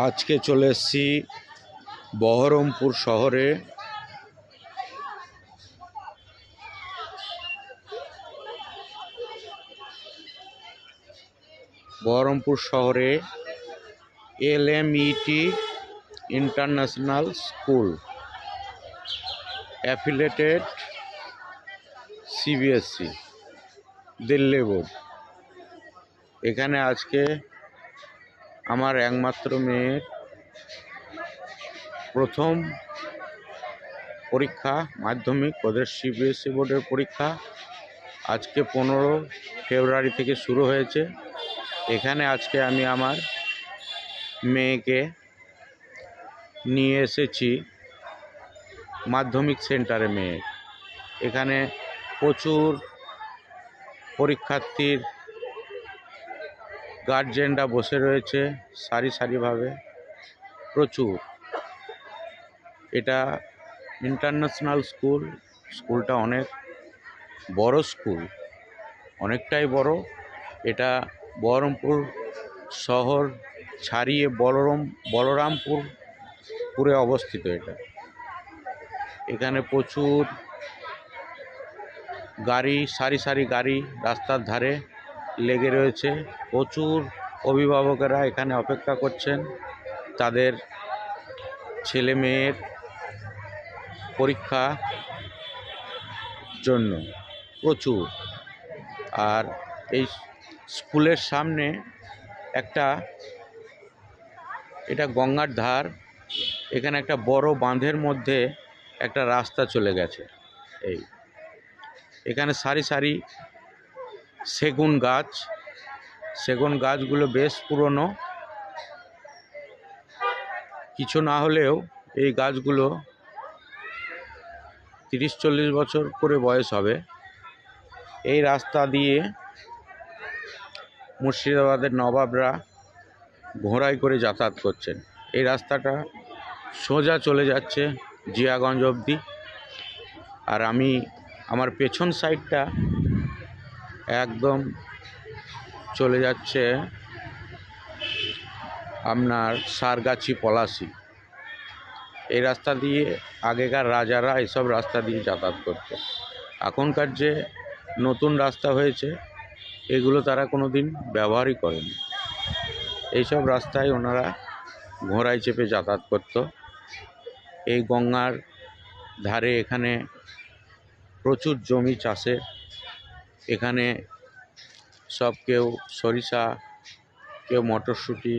আজকে চলে এসেছি বহরমপুর শহরে। বহরমপুর শহরে LMET international school affiliated CBSE Delhi board. এখানে আজকে আমার একমাত্র মেয়ের প্রথম পরীক্ষা, মাধ্যমিক, ওদের CBSE বোর্ডের পরীক্ষা আজকে 15 ফেব্রুয়ারি থেকে শুরু হয়েছে। এখানে আজকে আমি আমার মেয়েকে নিয়ে এসেছি মাধ্যমিক সেন্টারে। এখানে প্রচুর পরীক্ষার্থীর গার্জেনরা বসে রয়েছে সারি সারিভাবে, প্রচুর। এটা ইন্টারন্যাশনাল স্কুল। স্কুলটা অনেক বড় স্কুল, অনেকটাই বড়। এটা বহরমপুর শহর ছাড়িয়ে বলরামপুরে অবস্থিত। এখানে প্রচুর গাড়ি, সারি সারি গাড়ি রাস্তার ধারে লেগে রয়েছে। প্রচুর অভিভাবকেরা এখানে অপেক্ষা করছেন তাদের ছেলে মেয়ের পরীক্ষা জন্য, প্রচুর। আর এই স্কুলের সামনে এটা গঙ্গার ধার। এখানে একটা বড় বাঁধের মধ্যে একটা রাস্তা চলে গেছে। এখানে সারি সারি সেগুন গাছগুলো বেশ পুরনো। কিছু না হলেও এই গাছগুলো 30-40 বছর করে বয়স হবে। এই রাস্তা দিয়ে মুর্শিদাবাদের নবাবরা ঘোড়ায় করে যাতায়াত করছেন। এই রাস্তাটা সোজা চলে যাচ্ছে জিয়াগঞ্জ অবধি। আর আমার পেছন সাইডটা একদম চলে যাচ্ছে আপনার সারগাছি, পলাশি। এই রাস্তা দিয়ে আগেকার রাজারা এসব রাস্তা দিয়ে যাতায়াত করত। এখনকার যে নতুন রাস্তা হয়েছে এগুলো তারা কোনো দিন ব্যবহারই করেনি। এইসব রাস্তায় ওনারা ঘোড়ায় চেপে যাতায়াত করত। এই গঙ্গার ধারে এখানে প্রচুর জমি চাষের। এখানে কেউ সরিষা, কেউ মটরশুঁটি,